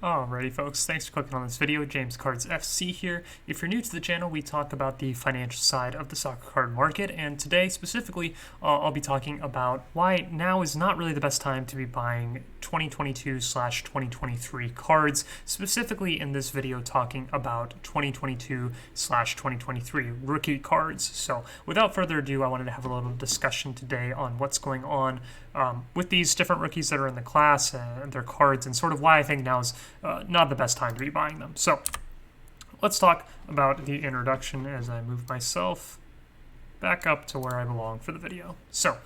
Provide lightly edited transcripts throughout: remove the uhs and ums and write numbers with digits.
Alrighty folks, thanks for clicking on this video. James Cards FC here. If you're new to the channel, we talk about the financial side of the soccer card market, and today specifically I'll be talking about why now is not really the best time to be buying 2022/2023 cards, specifically in this video talking about 2022/2023 rookie cards. So without further ado, I wanted to have a little discussion today on what's going on with these different rookies that are in the class and their cards, and sort of why I think now is not the best time to be buying them. So let's talk about the introduction as I move myself back up to where I belong for the video. So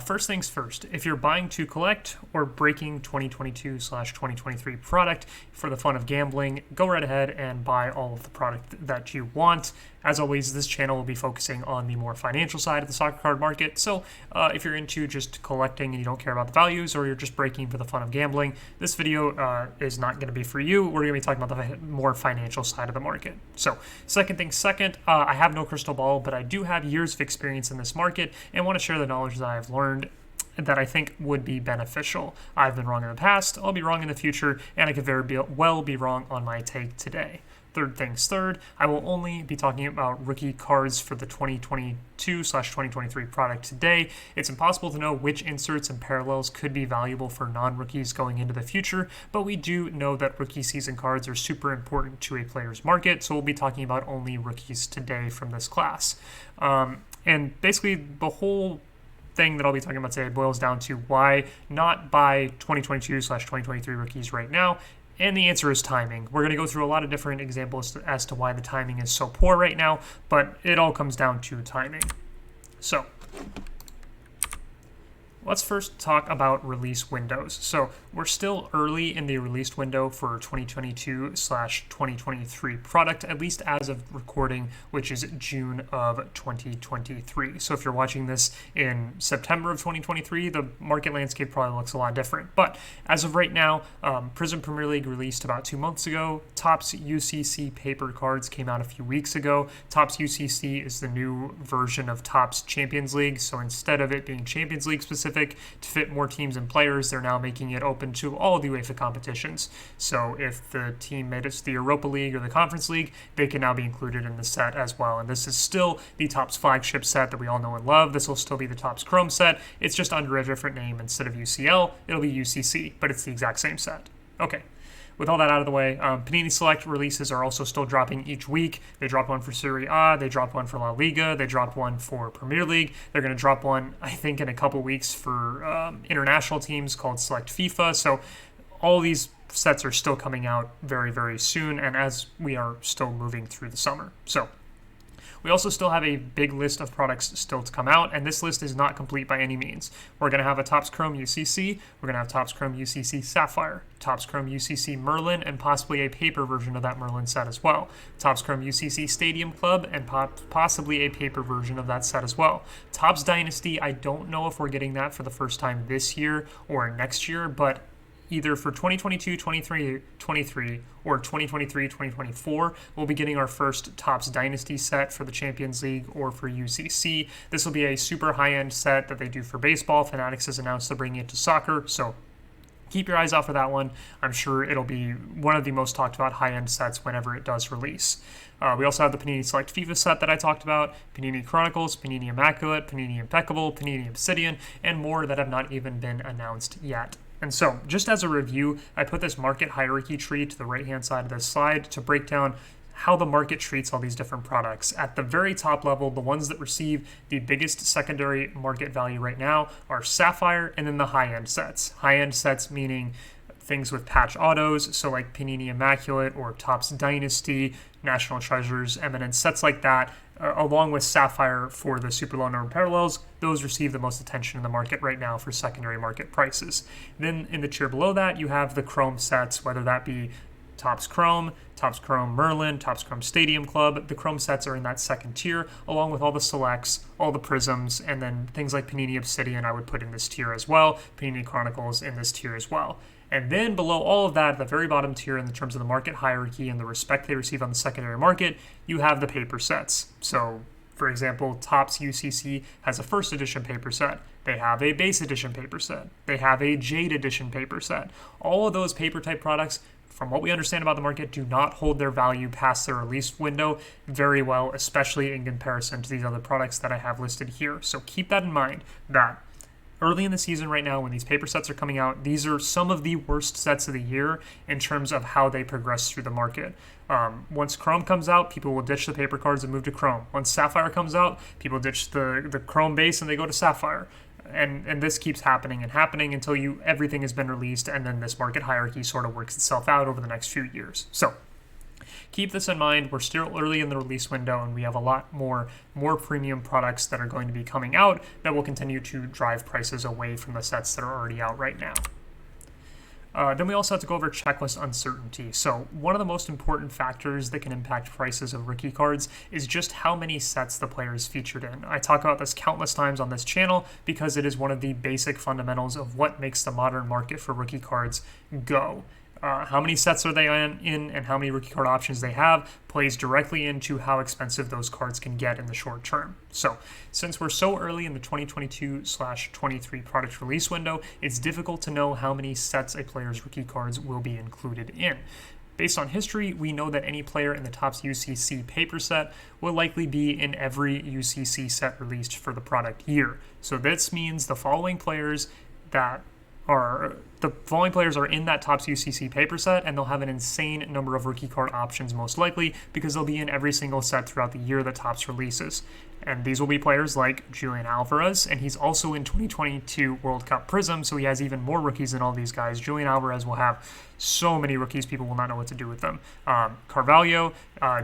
first things first, if you're buying to collect or breaking 2022/2023 product for the fun of gambling, go right ahead and buy all of the product that you want. As always, this channel will be focusing on the more financial side of the soccer card market. So if you're into just collecting and you don't care about the values, or you're just breaking for the fun of gambling, this video is not going to be for you. We're going to be talking about the more financial side of the market. So second thing second, I have no crystal ball, but I do have years of experience in this market and want to share the knowledge that I've learned that I think would be beneficial. I've been wrong in the past, I'll be wrong in the future, and I could very well be wrong on my take today. Third things third, I will only be talking about rookie cards for the 2022/2023 product today. It's impossible to know which inserts and parallels could be valuable for non-rookies going into the future, but we do know that rookie season cards are super important to a player's market, so we'll be talking about only rookies today from this class. And basically the whole thing that I'll be talking about today boils down to why not buy 2022/2023 rookies right now. And the answer is timing. We're going to go through a lot of different examples as to why the timing is so poor right now, but it all comes down to timing. So let's first talk about release windows. So we're still early in the release window for 2022/2023 product, at least as of recording, which is June of 2023. So if you're watching this in September of 2023, the market landscape probably looks a lot different. But as of right now, Prism Premier League released about 2 months ago. Topps UCC paper cards came out a few weeks ago. Topps UCC is the new version of Topps Champions League. So instead of it being Champions League specific, to fit more teams and players, they're now making it open to all the UEFA competitions. So if the team made it to the Europa League or the Conference League, they can now be included in the set as well. And this is still the Topps flagship set that we all know and love. This will still be the Topps Chrome set. It's just under a different name. Instead of UCL, it'll be UCC, but it's the exact same set. Okay. With all that out of the way, Panini Select releases are also still dropping each week. They dropped one for Serie A, they dropped one for La Liga, they dropped one for Premier League. They're going to drop one, I think, in a couple weeks for international teams called Select FIFA. So all these sets are still coming out very, very soon, and as we are still moving through the summer. So we also still have a big list of products still to come out, and this list is not complete by any means. We're going to have a Topps Chrome UCC, we're going to have Topps Chrome UCC Sapphire, Topps Chrome UCC Merlin, and possibly a paper version of that Merlin set as well. Topps Chrome UCC Stadium Club, and possibly a paper version of that set as well. Topps Dynasty, I don't know if we're getting that for the first time this year or next year, but either for 2022/2023 or 2023/2024, we'll be getting our first Topps Dynasty set for the Champions League or for UCC. This will be a super high-end set that they do for baseball. Fanatics has announced they're bringing it to soccer, so keep your eyes out for that one. I'm sure it'll be one of the most talked about high-end sets whenever it does release. We also have the Panini Select FIFA set that I talked about, Panini Chronicles, Panini Immaculate, Panini Impeccable, Panini Obsidian, and more that have not even been announced yet. And so, just as a review, I put this market hierarchy tree to the right-hand side of this slide to break down how the market treats all these different products. At the very top level, the ones that receive the biggest secondary market value right now are Sapphire and then the high-end sets. High-end sets meaning things with patch autos, so like Panini Immaculate or Topps Dynasty, National Treasures, Eminence, sets like that, along with Sapphire for the super low number parallels. Those receive the most attention in the market right now for secondary market prices. Then in the tier below that, you have the Chrome sets, whether that be Topps Chrome Merlin, Topps Chrome Stadium Club. The Chrome sets are in that second tier, along with all the selects, all the prisms, and then things like Panini Obsidian I would put in this tier as well, Panini Chronicles in this tier as well. And then below all of that, at the very bottom tier in terms of the market hierarchy and the respect they receive on the secondary market, you have the paper sets. So, for example, Topps UCC has a first edition paper set. They have a base edition paper set. They have a Jade edition paper set. All of those paper type products from what we understand about the market, do not hold their value past their release window very well, especially in comparison to these other products that I have listed here. So keep that in mind, that early in the season right now, when these paper sets are coming out, these are some of the worst sets of the year in terms of how they progress through the market. Once Chrome comes out, people will ditch the paper cards and move to Chrome. Once Sapphire comes out, people ditch the Chrome base and they go to Sapphire. And this keeps happening and happening until everything has been released, and then this market hierarchy sort of works itself out over the next few years. So keep this in mind. We're still early in the release window, and we have a lot more premium products that are going to be coming out that will continue to drive prices away from the sets that are already out right now. Then we also have to go over checklist uncertainty. So one of the most important factors that can impact prices of rookie cards is just how many sets the player is featured in. I talk about this countless times on this channel because it is one of the basic fundamentals of what makes the modern market for rookie cards go. How many sets are they in and how many rookie card options they have plays directly into how expensive those cards can get in the short term. So since we're so early in the 2022/23 product release window, it's difficult to know how many sets a player's rookie cards will be included in. Based on history, we know that any player in the Topps UCC paper set will likely be in every UCC set released for the product year. So this means the following players are in that Topps UCC paper set, and they'll have an insane number of rookie card options most likely because they'll be in every single set throughout the year that Topps releases. And these will be players like Julian Alvarez, and he's also in 2022 World Cup Prism, so he has even more rookies than all these guys. Julian Alvarez will have so many rookies, people will not know what to do with them. Carvalho,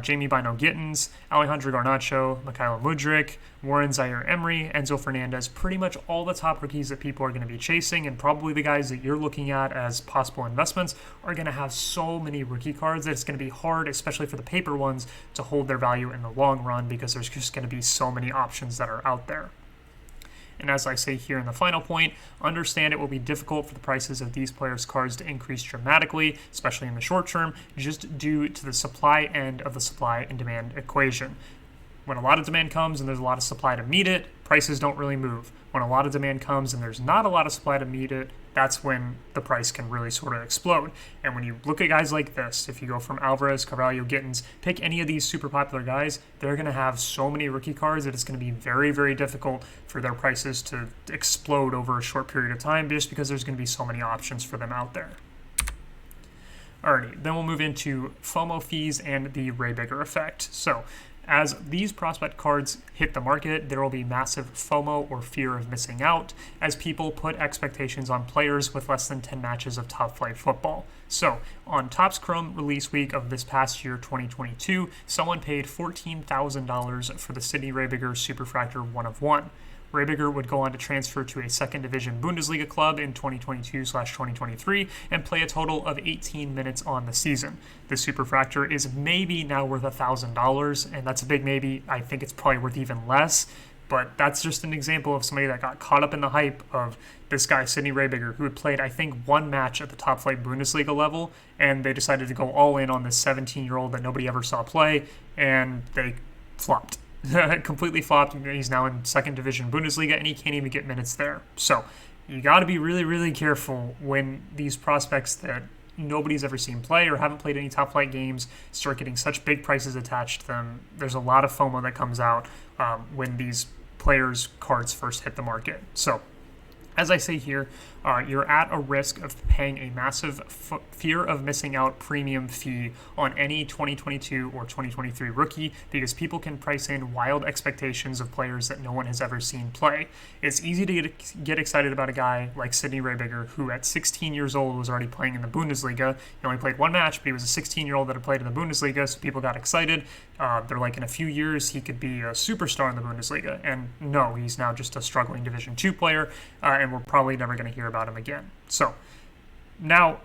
Jamie Bino Gittins, Alejandro Garnacho, Mikhailo Mudryk, Warren Zaire-Emery, Enzo Fernandez, pretty much all the top rookies that people are going to be chasing, and probably the guys that you're looking at as possible investments are going to have so many rookie cards that it's going to be hard, especially for the paper ones, to hold their value in the long run because there's just going to be so many options that are out there. And as I say here in the final point, understand it will be difficult for the prices of these players' cards to increase dramatically, especially in the short term, just due to the supply end of the supply and demand equation. When a lot of demand comes and there's a lot of supply to meet it, prices don't really move. When a lot of demand comes and there's not a lot of supply to meet it, that's when the price can really sort of explode. And when you look at guys like this, if you go from Alvarez, Carvalho, Gittins, pick any of these super popular guys, they're going to have so many rookie cards that it's going to be very, very difficult for their prices to explode over a short period of time just because there's going to be so many options for them out there. Alrighty, then we'll move into FOMO fees and the Raebiger effect. So as these prospect cards hit the market, there will be massive FOMO, or fear of missing out, as people put expectations on players with less than 10 matches of top-flight football. So, on Topps Chrome release week of this past year, 2022, someone paid $14,000 for the Sidney Raebiger Superfractor 1 of 1. Raebiger would go on to transfer to a second division Bundesliga club in 2022/2023 and play a total of 18 minutes on the season. The Superfractor is maybe now worth $1,000, and that's a big maybe. I think it's probably worth even less, but that's just an example of somebody that got caught up in the hype of this guy, Sidney Raebiger, who had played, I think, one match at the top flight Bundesliga level, and they decided to go all in on this 17-year-old that nobody ever saw play, and they flopped. Completely flopped. He's now in second division Bundesliga, and he can't even get minutes there. So you got to be really, really careful when these prospects that nobody's ever seen play or haven't played any top flight games start getting such big prices attached to them. There's a lot of FOMO that comes out when these players' cards first hit the market. So as I say here, you're at a risk of paying a massive fear of missing out premium fee on any 2022 or 2023 rookie because people can price in wild expectations of players that no one has ever seen play. It's easy to get excited about a guy like Sidney Raebiger, who at 16 years old was already playing in the Bundesliga. He only played one match, but he was a 16-year-old that had played in the Bundesliga, so people got excited. They're like, in a few years, he could be a superstar in the Bundesliga. And no, he's now just a struggling Division II player, and we're probably never going to hear about him again. So now,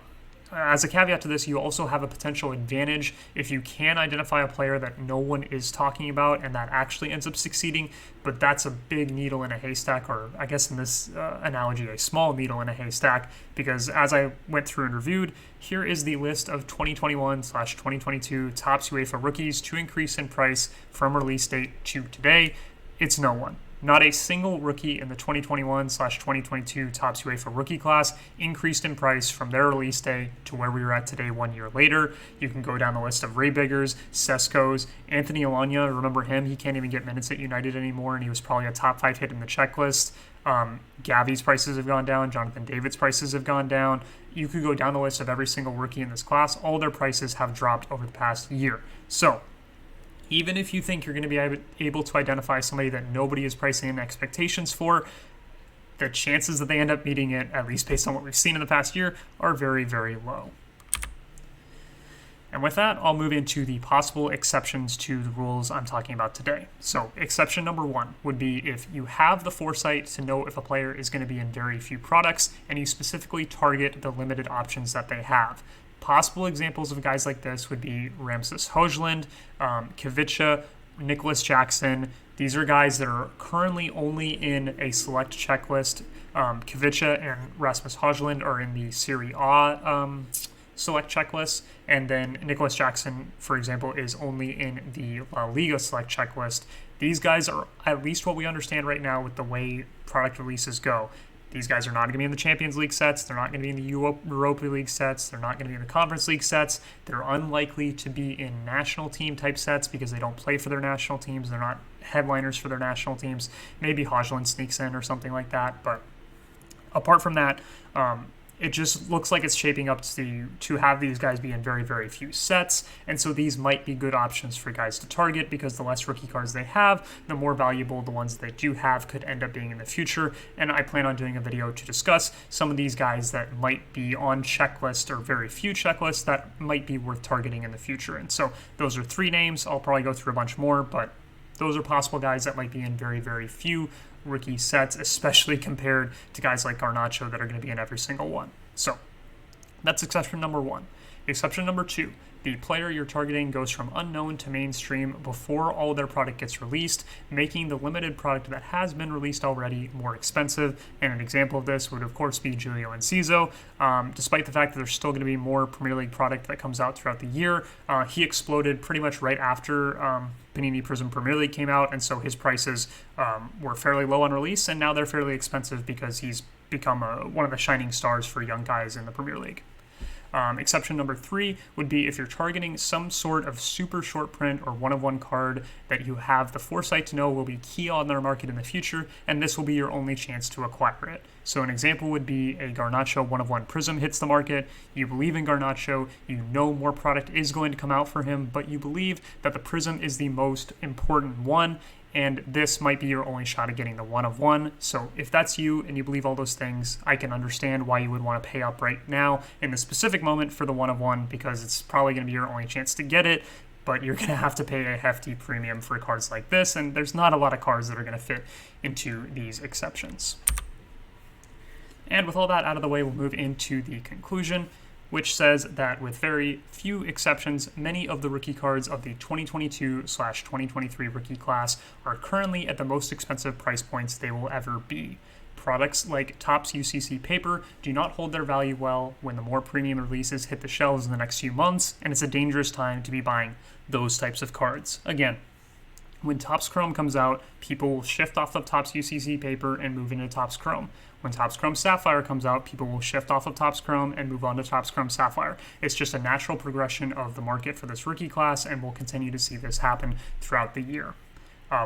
as a caveat to this, you also have a potential advantage if you can identify a player that no one is talking about and that actually ends up succeeding, but that's a big needle in a haystack, or I guess in this analogy, a small needle in a haystack, because as I went through and reviewed, here is the list of 2021/2022 Topps UEFA rookies to increase in price from release date to today. It's no one. Not a single rookie in the 2021/2022 Topps UEFA rookie class increased in price from their release day to where we are at today 1 year later. You can go down the list of Raebigers, Sesko's, Anthony Alanya. Remember him? He can't even get minutes at United anymore, and he was probably a top 5 hit in the checklist. Gavi's prices have gone down. Jonathan David's prices have gone down. You could go down the list of every single rookie in this class. All their prices have dropped over the past year. So even if you think you're going to be able to identify somebody that nobody is pricing in expectations for, the chances that they end up meeting it, at least based on what we've seen in the past year, are very, very low. And with that, I'll move into the possible exceptions to the rules I'm talking about today. So exception number 1 would be if you have the foresight to know if a player is going to be in very few products and you specifically target the limited options that they have. Possible examples of guys like this would be Ramses Højlund, Kvicha, Nicholas Jackson. These are guys that are currently only in a select checklist. Kvicha and Rasmus Højlund are in the Serie A select checklist, and then Nicholas Jackson, for example, is only in the La Liga select checklist. These guys are, at least what we understand right now with the way product releases go, these guys are not going to be in the Champions League sets. They're not going to be in the Europa League sets. They're not going to be in the Conference League sets. They're unlikely to be in national team type sets because they don't play for their national teams. They're not headliners for their national teams. Maybe Højlund sneaks in or something like that. But apart from that, it just looks like it's shaping up to have these guys be in very, very few sets. And so these might be good options for guys to target because the less rookie cards they have, the more valuable the ones they do have could end up being in the future. And I plan on doing a video to discuss some of these guys that might be on checklist or very few checklists that might be worth targeting in the future. And so those are 3 names. I'll probably go through a bunch more, but those are possible guys that might be in very, very few rookie sets, especially compared to guys like Garnacho that are going to be in every single one. So that's exception number 1. Exception number 2, the player you're targeting goes from unknown to mainstream before all their product gets released, making the limited product that has been released already more expensive. And an example of this would, of course, be Julio Enciso. Despite the fact that there's still going to be more Premier League product that comes out throughout the year, he exploded pretty much right after Panini Prizm Premier League came out, and so his prices were fairly low on release, and now they're fairly expensive because he's become one of the shining stars for young guys in the Premier League. Exception number 3 would be if you're targeting some sort of super short print or one-of-one card that you have the foresight to know will be key on their market in the future, and this will be your only chance to acquire it. So an example would be a Garnacho one-of-one Prizm hits the market. You believe in Garnacho, you know more product is going to come out for him, but you believe that the Prizm is the most important one, and this might be your only shot at getting the one-of-one. So if that's you and you believe all those things, I can understand why you would want to pay up right now in the specific moment for the one-of-one, because it's probably going to be your only chance to get it, but you're going to have to pay a hefty premium for cards like this, and there's not a lot of cards that are going to fit into these exceptions. And with all that out of the way, we'll move into the conclusion, which says that with very few exceptions, many of the rookie cards of the 2022/2023 rookie class are currently at the most expensive price points they will ever be. Products like Topps UCC paper do not hold their value well when the more premium releases hit the shelves in the next few months, and it's a dangerous time to be buying those types of cards. Again, when Topps Chrome comes out, people will shift off of Topps UCC paper and move into Topps Chrome. When Topps Chrome Sapphire comes out, people will shift off of Topps Chrome and move on to Topps Chrome Sapphire. It's just a natural progression of the market for this rookie class, and we'll continue to see this happen throughout the year.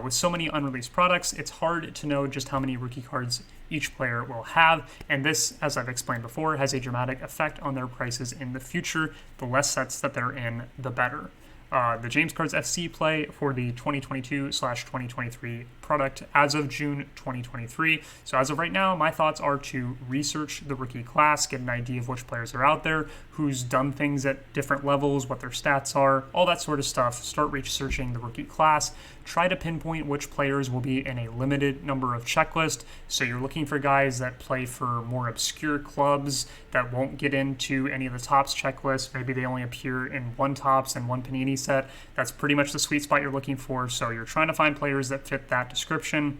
With so many unreleased products, it's hard to know just how many rookie cards each player will have, and this, as I've explained before, has a dramatic effect on their prices in the future. The less sets that they're in, the better. The James Cards FC play for the 2022/2023 product as of June 2023. So as of right now, my thoughts are to research the rookie class, get an idea of which players are out there, who's done things at different levels, what their stats are, all that sort of stuff. Start researching the rookie class. Try to pinpoint which players will be in a limited number of checklists. So you're looking for guys that play for more obscure clubs that won't get into any of the Topps checklists. Maybe they only appear in one Topps and one Panini set. That's pretty much the sweet spot you're looking for. So you're trying to find players that fit that description.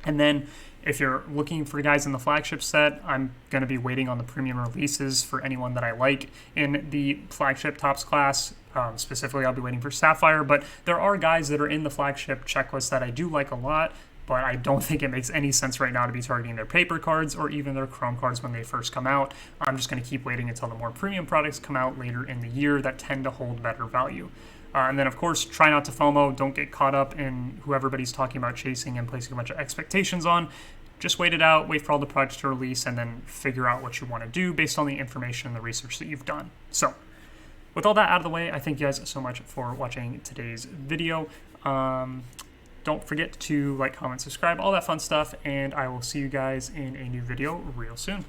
And then if you're looking for guys in the flagship set, I'm going to be waiting on the premium releases for anyone that I like in the flagship Topps class. Specifically, I'll be waiting for Sapphire, but there are guys that are in the flagship checklist that I do like a lot. but I don't think it makes any sense right now to be targeting their paper cards or even their Chrome cards when they first come out. I'm just going to keep waiting until the more premium products come out later in the year that tend to hold better value. And then, of course, try not to FOMO. Don't get caught up in who everybody's talking about chasing and placing a bunch of expectations on. Just wait it out, wait for all the products to release, and then figure out what you want to do based on the information and the research that you've done. So, with all that out of the way, I thank you guys so much for watching today's video. Don't forget to like, comment, subscribe, all that fun stuff, and I will see you guys in a new video real soon.